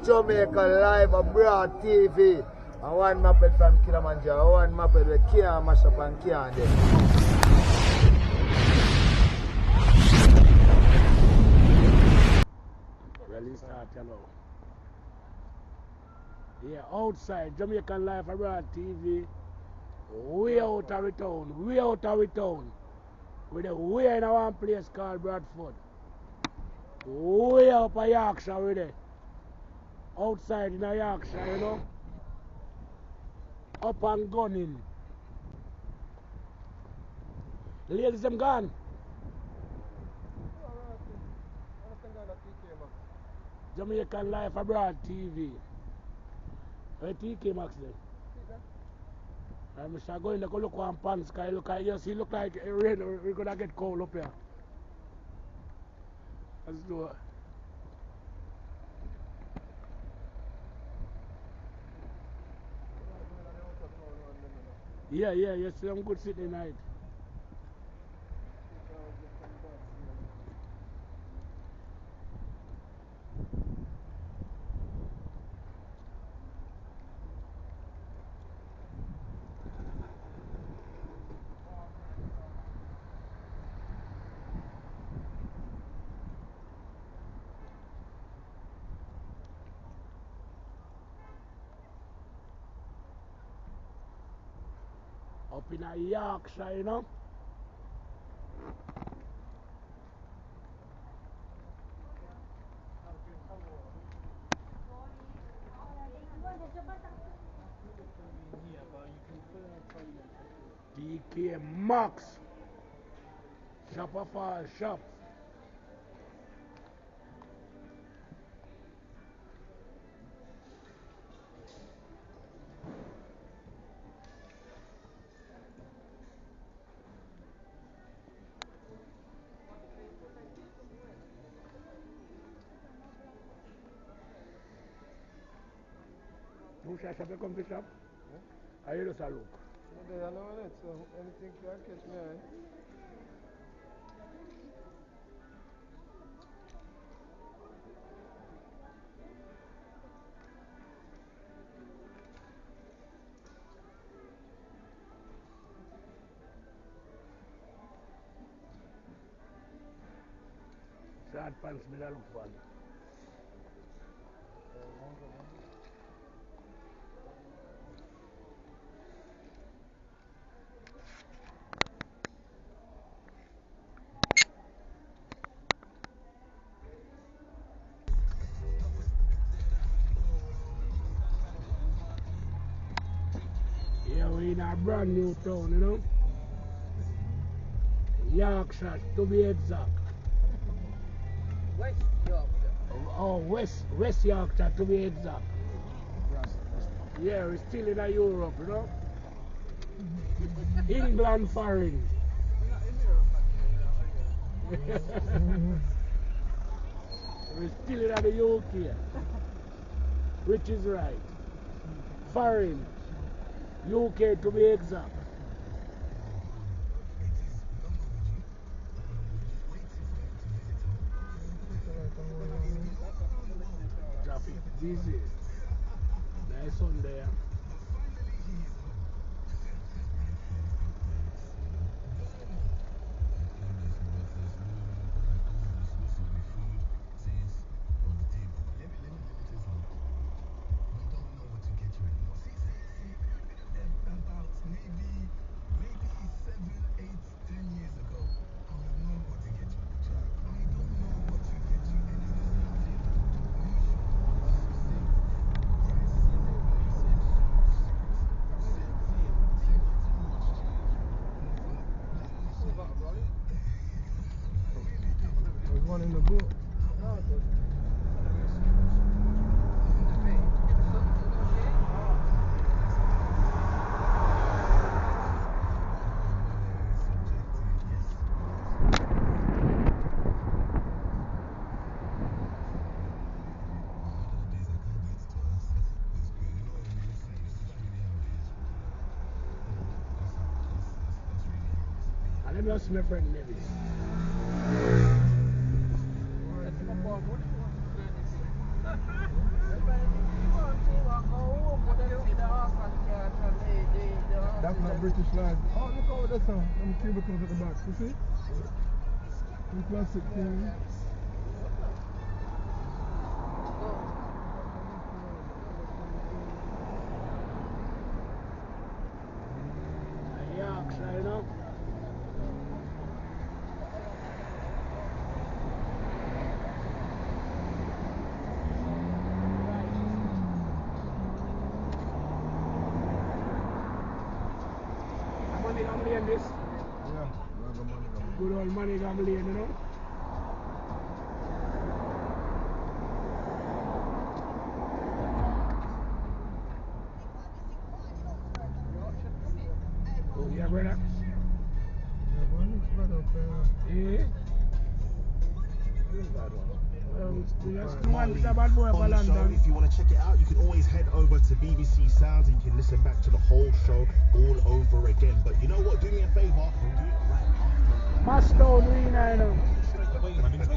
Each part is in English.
Jamaica Live Abroad TV. And one Muppet from Kilimanjaro, one Muppet with can't mash up and can't do. Really start, you know. Yeah, outside Jamaican Life Abroad TV, way out of the town, way out of the town. With a way in one place called Bradford. Way up in Yorkshire with it. Outside in Yorkshire, you know. Up and gunning. The ladies them gone. Jamaican Life Abroad TV. Where TK Maxx then? I'm just going to go look one pants, because he look like rain, we're going to get cold up here. Let's do it. Yeah, you see I'm good sitting night. Up in a Yorkshire, you know. TK Maxx. Shop of all shop. You shall shop, you come to shop? Yeah. I just a look. They are knowing it, so anything can catch me eye. Short pants, me look for. Yeah, we're in a brand new town, you know. Yorkshire, to be exact. West Yorkshire. Oh, West Yorkshire, to be exact. Yeah, we're still in Europe, you know. England foreign. We're still in the UK, which is right. Foreign, UK to be exact. Traffic busy. Nice on there. There's one in the boot. And let me ask my friend Nevis. British lad. Oh, look how that's them cubicles at the back. You see? Some classic thing. Yorkshire, you know. Money gambling this. Yeah, Good old money gambling, you know. Oh, yeah, brother. Yeah. That's the one with a bad boy for On the show, London. if you want to check it out, you can always head over to BBC Sounds and you can listen back to the whole show all over again. But you know what? Do me a favour. Do it right after. Mastown Arena, you know.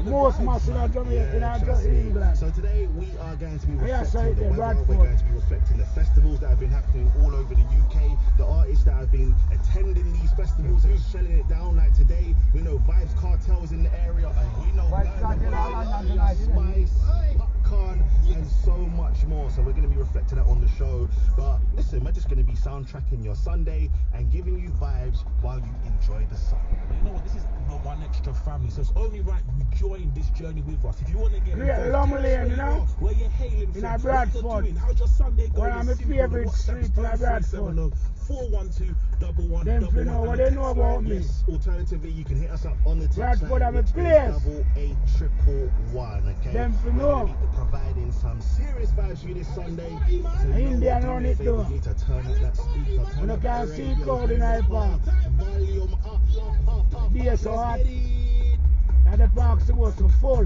Most massive in Jamaica, not just England. So today we are going to be Yeah, reflecting sorry, the the weather, Bradford. we're going to be reflecting the festivals that have been happening all over the UK, the artists that have been attending these festivals and shelling it down. Like today, we know Vibes Cartel is in the area, and we know Vibes Cartel, Spice, Popcorn, and so much more. So we're going to be reflecting that on the show. But listen, we're just going to be soundtracking your Sunday and giving you vibes while you enjoy the sun. You know what? This is the One Extra family, so it's only right you join this journey with us. If you want to get Great involved, Lumley, tell us where you know, where you're hailing in from, a what Bradford. you're doing, how's your Sunday going? One of my It's simple. favourite The WhatsApp's streets in a Bradford. 0370 412 1111. Them fi know what they know about me. Yes, alternatively, you can hit us up on the text Bradford, line, I'm a which is place. 88111. Okay, Them fi we're know. gonna be providing some serious vibes for you this Sunday. So you know Indian what, on do me a it favour, too. you need to turn up that speaker, turn You up can that see radio, crowd in turn the up park. volume up. Be so Let's hot. get it. And the park's supposed to full.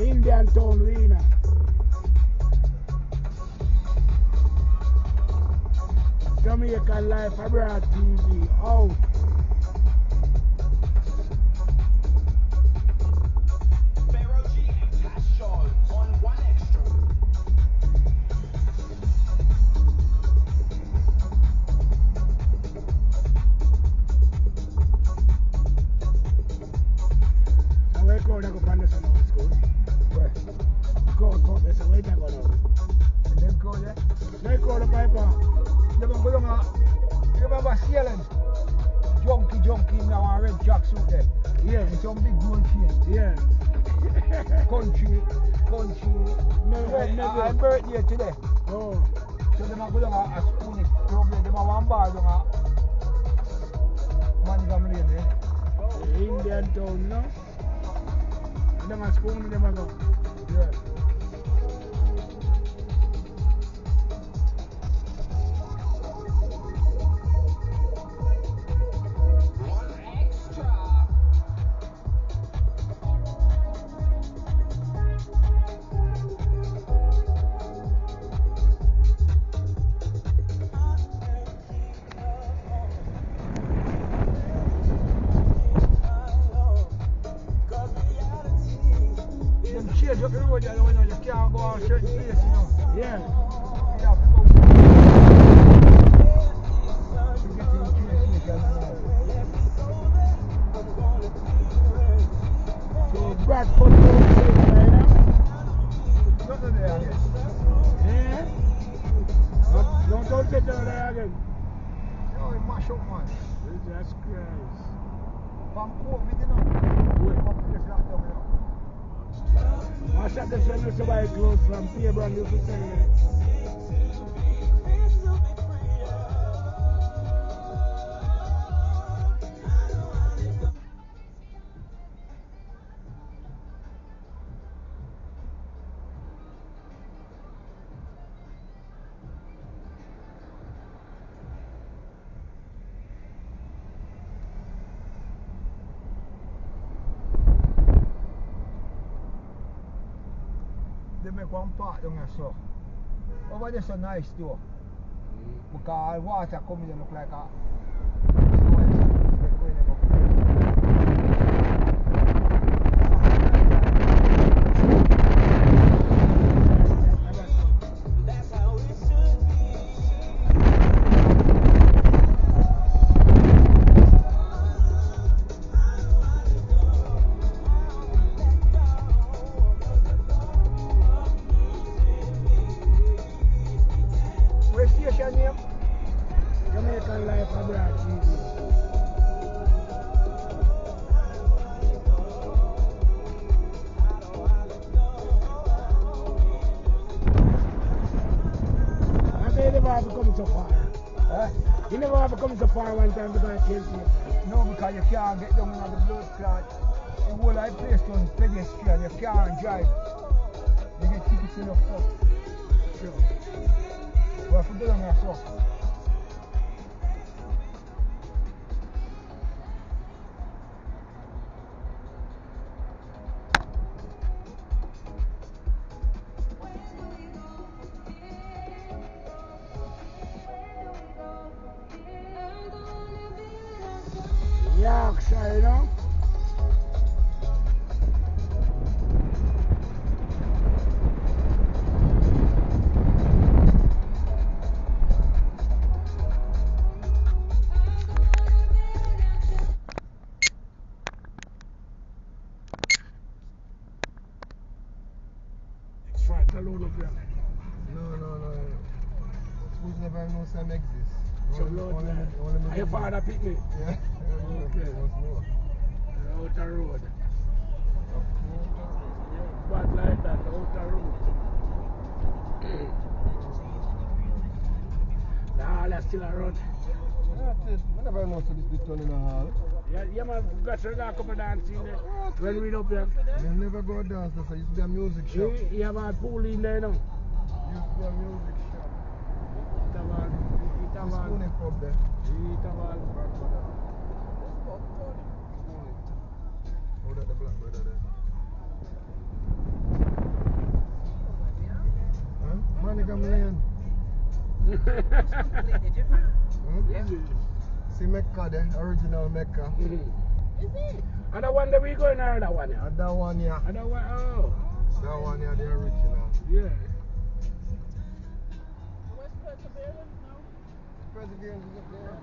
Indian Town Arena. Jamaican Life Abroad TV out. Pharaoh G and Cash Show on One Extra. And where crowd I go find this on our school? Where? Crowd, there's a way to go now. And them crowd there? They crowd up Piper. Them go down you remember Salem? Junkie now and red tracksuit there. Yeah, With some big gold chain. yeah. Country. Never. I'm birthday today. Oh, So them a go down a spoony club there. Them a one bar down a Manningham Lane there. the Indian Town, no? And them a spoon them a go. Yeah. One Extra. Them change up the road there, you know, you can't go on certain place, you know. Yeah. You have to go. You get in change, you know. So Bradford Town Arena, you know? Nothing there, I guess. Yeah. Don't take that there again. No, it mash up, man. Jesus Christ. From COVID, you know. Wait. From place like that, you know. I shot the son used to buy clothes from Pierre Brand used to sell it. They make one part down there, so. Over there so nice too. Because water coming, look like a That's how it should be. have to come so far. You never have to come so far one time because I can't see it. No, because you can't get down on the blood clot. The whole of the place on pedestrian, you can't drive. You get tickets in the fuck. Sure. We have to go down there so. Yorkshire, you know? It's right alone up here. No. Schools never know some exist. So Lord, your father picked me. Yeah. Okay. Once more. Outer road. Bad like that, outer road. Nah, that's still a road. That's it. I never know so this turn in a hall. Yeah, man, we got to come and dance in there. When we up here. You never go dance, so it used to be a music shop. You have a pool in there now. Used to be a music shop. Itaval. Spoon it pub there. Itaval. Oh, that the black brother there. Huh? Manningham Lane. Huh? See Mecca there, original Mecca. Is it? And the one that we going on, that one, yeah? That one, yeah. And that one, oh. That one, yeah, the original. Yeah. Perseverance is up there.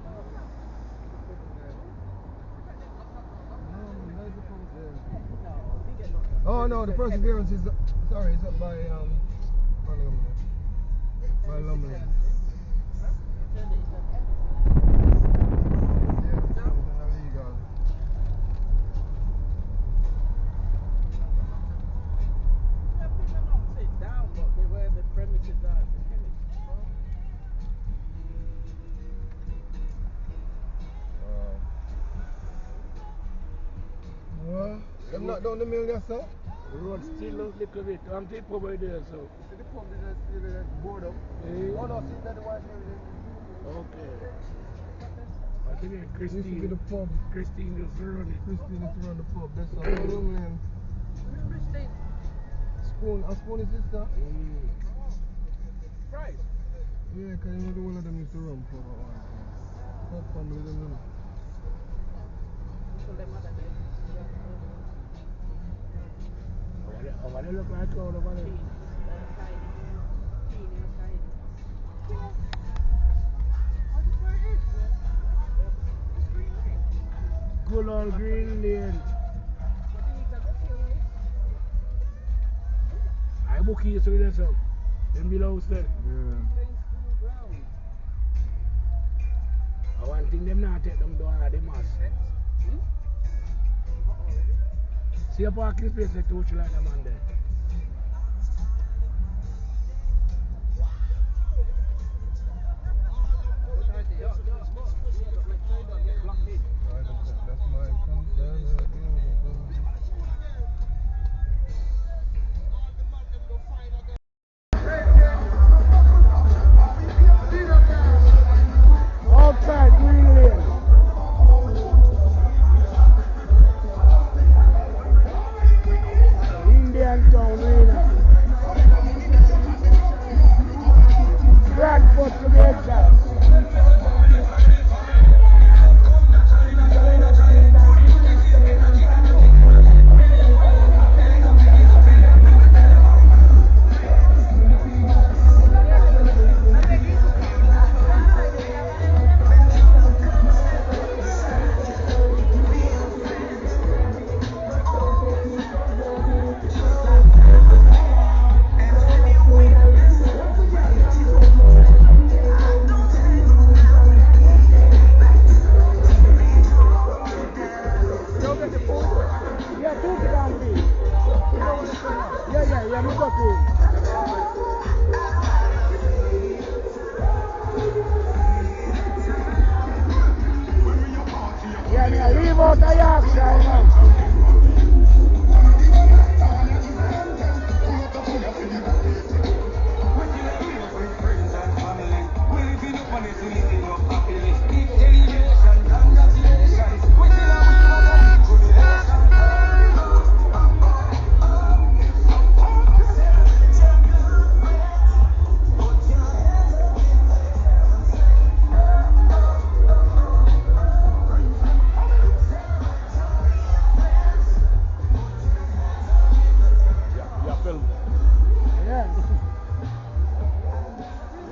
Oh no, the Perseverance is sorry, it's up by Manningham there. By Lumley. Yeah, it's illegal. Well, I'm not down the mill there, sir. The road still a little bit. I'm still probably there, so. See the pub is still board up. Eh? Oh no, see that the white building. Okay. I think This will be Christine. the pub. Christine just run it. Christine is around the pub. That's all. Lumley. Spoon, a Spoon is sister? Right. Yeah, because you know the one of them used to run for a while. Pub family, them, you know. Over there look like crowd over there. Good old Green Lane. I book you yesterday there, so. Them below house there. Yeah. I want thing them not take them down at the mass. See a parking space they touch like a man there. That's my concern. Outside Green Lane. Indian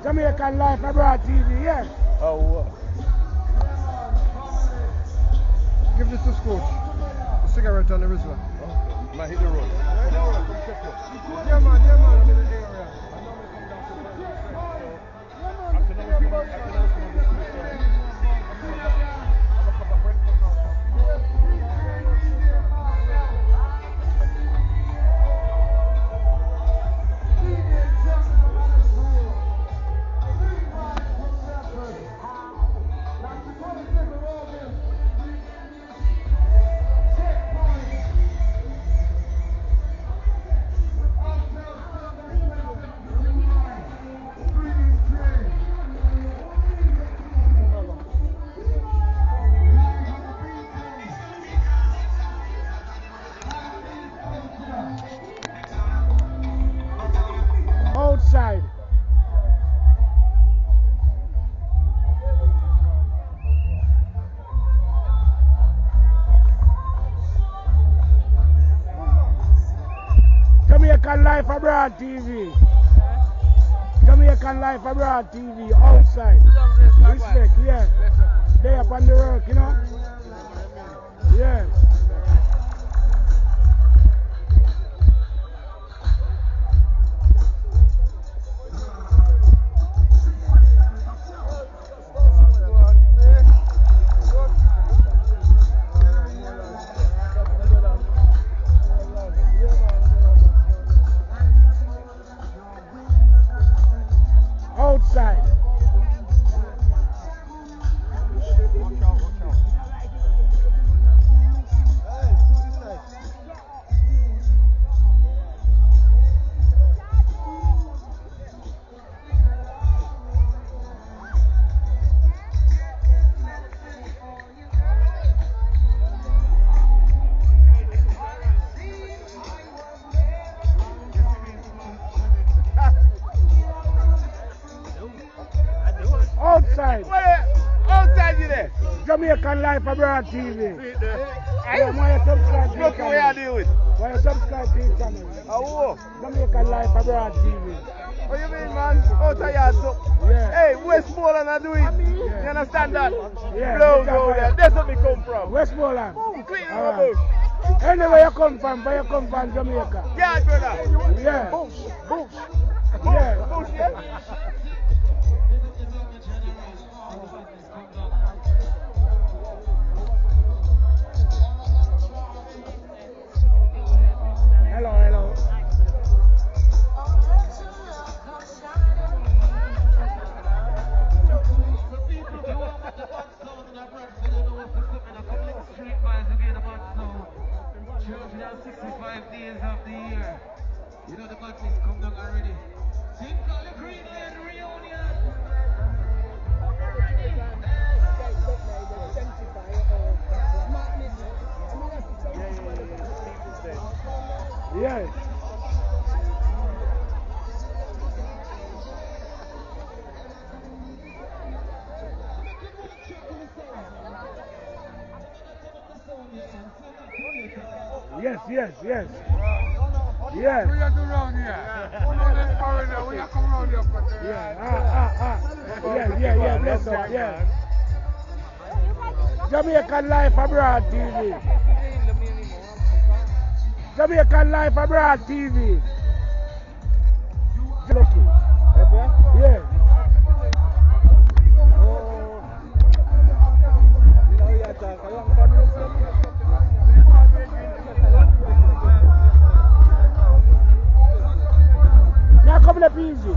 Jamaican Life Abroad TV, yeah. Oh, what? Give this to Scooch. The cigarette on the Rizla. Might hit the road. Yeah, man, I'm in the area. Outside. Jamaican Life Abroad TV. Jamaican Life Abroad TV. Outside. Respect, yeah. They up on the work, you know? Yeah. Outside. Outside. Outside you there. Jamaican Life Abroad TV. Yeah, why you subscribe to the Look where I channel? deal with. Why you subscribe to the channel? Oh, Jamaican Life Abroad TV. what you mean, man? Outside yard, so. Yeah. Hey, Westmoreland I do it. You understand that? Yeah. Blows over there. That's where me come from. Westmoreland. Clean All the bush. right. Anywhere you come from, where you come from, Jamaica. Yeah, brother. Yeah. Bush. Yeah. Bush, yeah. Hello, hello. Children have 65 days of the year. You know the badness come down already. Sing Cali Green and reunion. Yes. Yes, yes, yes. Yes. We are do round here. We are come round here for the Yeah, bless up, yeah. Jamaican Life Abroad TV. Jamaican Life Abroad TV. Lucky. Yeah. Now come up easy.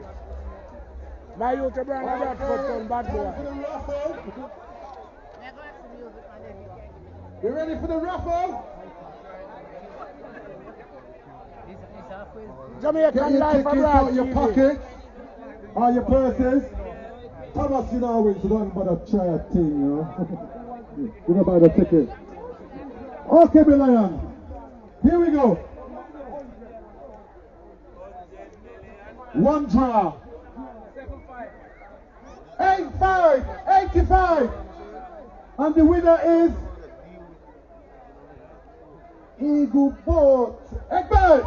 Yeah. My youth are brand Bradford town, bad boy. You ready for the raffle? Jamaican Get your Life tickets Abroad out your TV. pocket or your purses. Thomas, you know, wins. You don't bother try a thing, you know. You don't buy the ticket. Okay, my lion. Here we go. One draw. 85. And the winner is Eagle Boat. Egbert,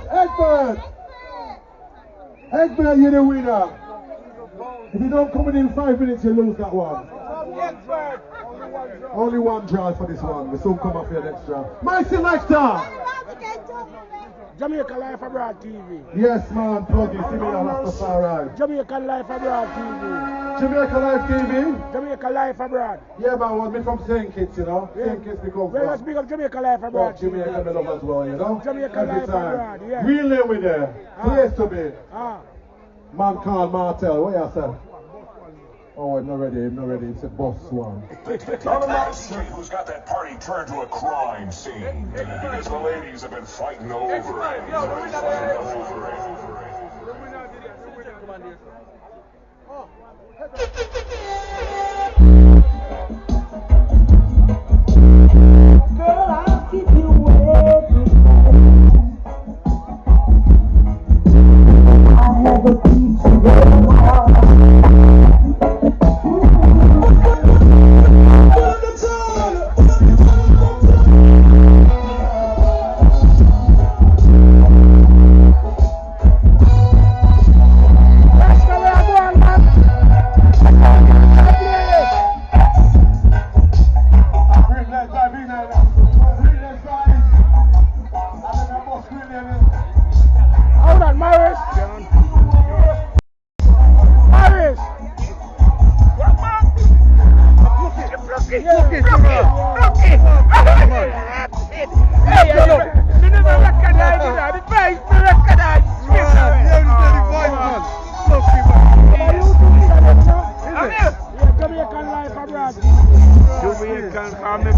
you're the winner. If you don't come in 5 minutes, you lose that one. Only one draw for this one. We soon come up here next draw. My selector. Jamaican Life Abroad TV. Yes, man. Plug it. Give me a Rastafari. Jamaican Life Abroad TV. Jamaica Life TV. Jamaica Life Abroad. Yeah, man. Well, me from St. Kitts, you know. St. Kitts we come Well, let's from. speak of Jamaica Life Abroad. But Jamaica me love as well, you know. Jamaica Every Life time. Abroad, yeah. Real name with there. Place to be. Ah. Man called Martel. What you say? Oh, I'm not ready. It's a boss one. Let's see who's got that party turned to a crime scene. Because the ladies have been fighting over it. Girl, I'll keep you waiting. I never keep you waiting. Hold on, Morris. Morris. Jamaican Life Abroad. Jamaican family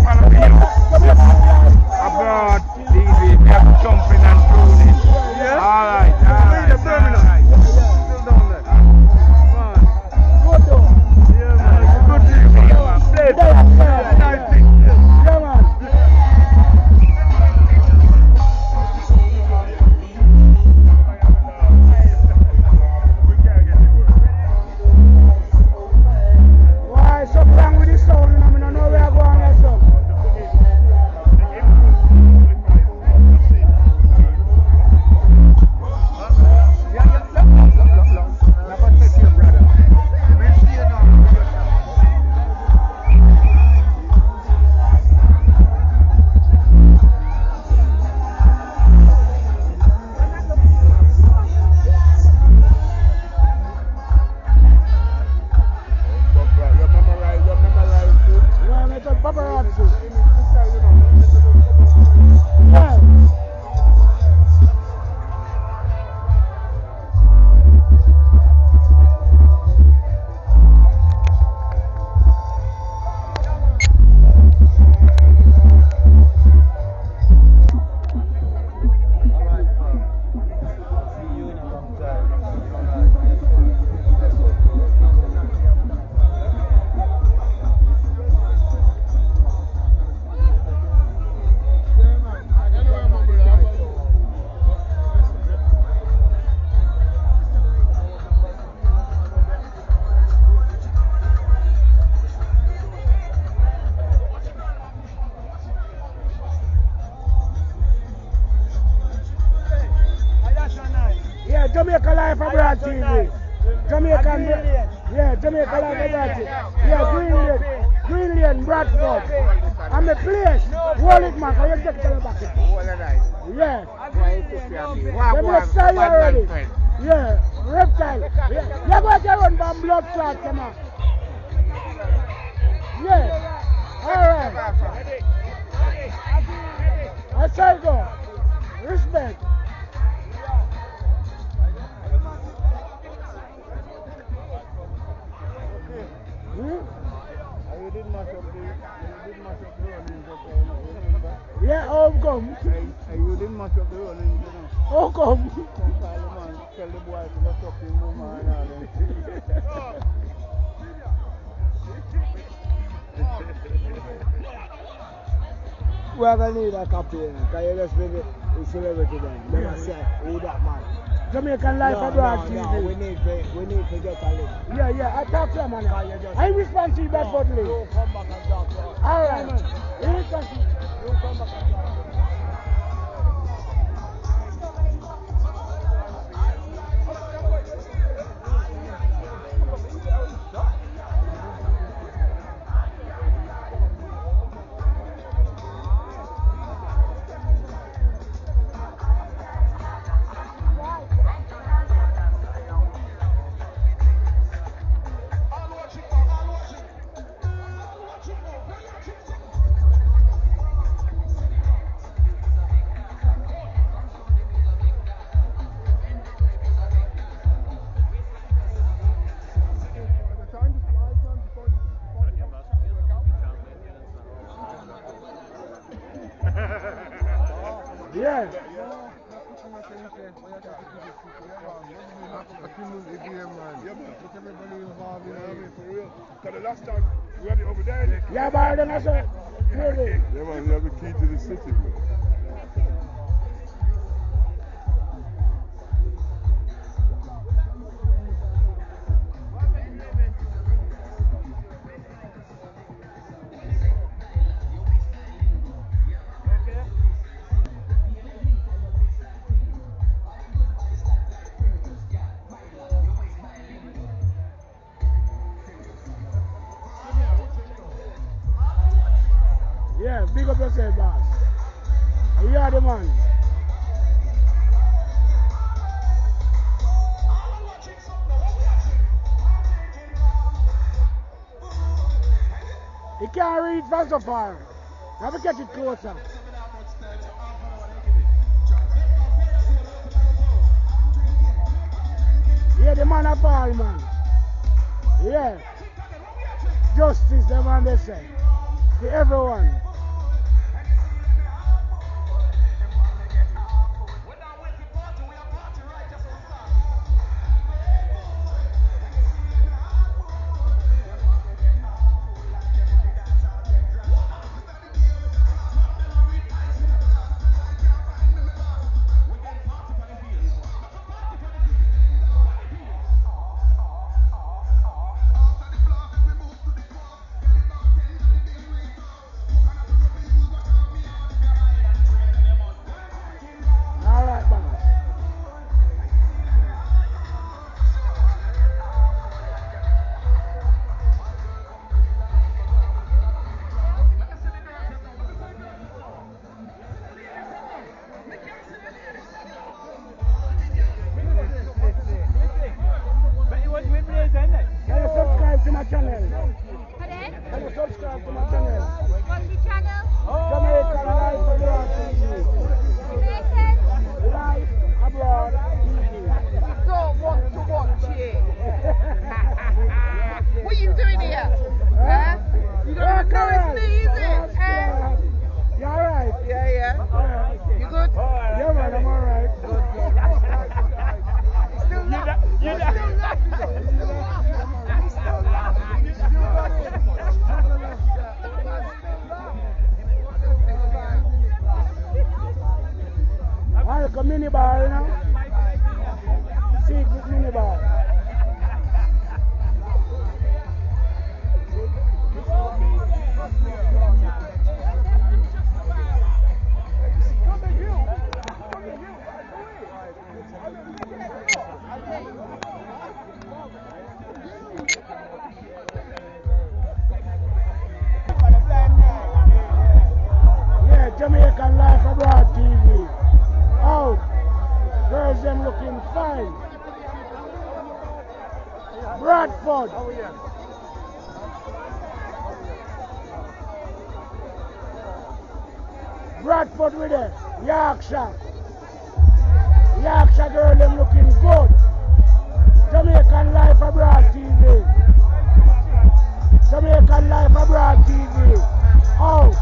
abroad TV, they have jumping and tuning. Alright. Why so wrong with this sound? I don't know where I'm going. Jamaica Life Abroad TV. Jamaican, Jamaica Life Abroad TV. Yeah, Green Lane, Bradford. I'm a place. Hold it, man, for you get to the back. Yeah. Let me say you already. Yeah, reptile. Yeah. You're going to run by blood clot, come on. Yeah. Alright. I say go. Respect. up the road, you know. How come? Some call the man, tell the boy to go suck him woman and all that. We are going to need a campaign, because you just bring the celebrity then. Never say, who that man? Jamaican Life Abroad TV. No, we need to get a link. Yeah, I talk to him, man. I respond to you, Bedford Lee. You come back and talk to us. All right. You respond to You come back and talk to us. Yeah. Because the last time we had it over there. Yeah, but then I said, really? Yeah, man, you have the key to the city, man. Yeah, big up yourself, boss. You are the man. You can't read from so far. You have to get it closer. Yeah, the man of all, man. Yeah. Justice, the man they say. To everyone. Jamaican Life Abroad TV. Out. Girls them looking fine. Bradford. Oh, yeah. Bradford with it. Yorkshire. Yorkshire girl them looking good. Jamaican Life Abroad TV. Jamaican Life Abroad TV. Out.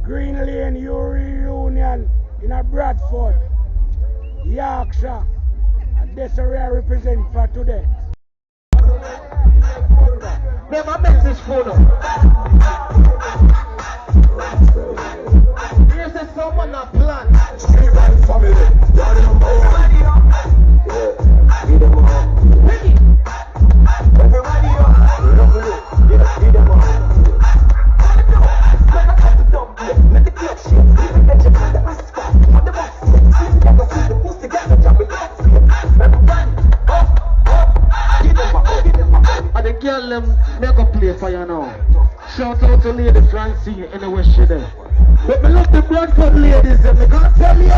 Green Lane Reunion in a Bradford, Yorkshire. And that's where I represent for today. Never message for them. Here's a someone a plan. Family, you're number one. Yeah, be them all. Ready? Everybody up. Lovely. Yeah, be them all. Let the club shake. Even better than the asphalt. On the box. Never see the pussy get the job with that. Everybody up. Give them up. And the girl them make a play for you now. Shout out to Lady Francine in the West there. But me love the Bradford ladies them, me can't tell you.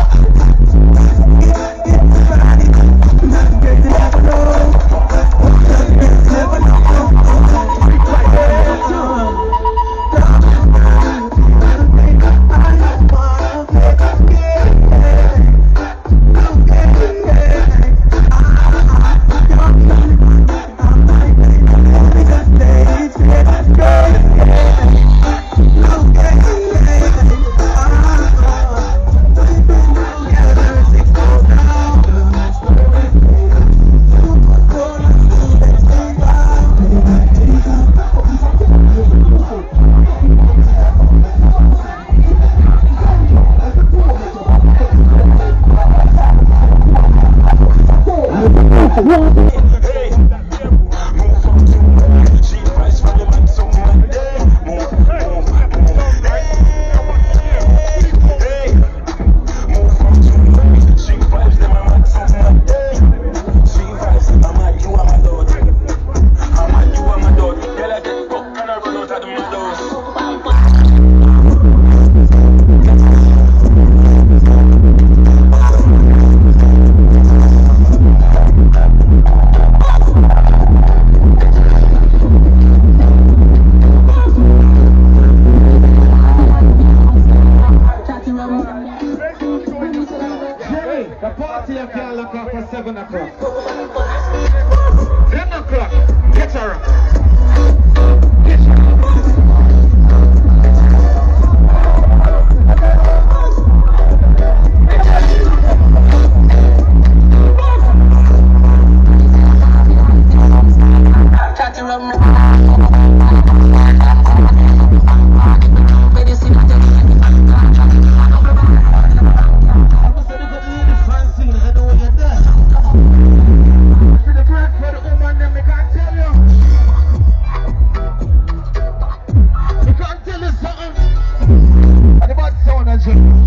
The party you can't look off for 7 o'clock. 10 o'clock, get her up. Get her up. Sound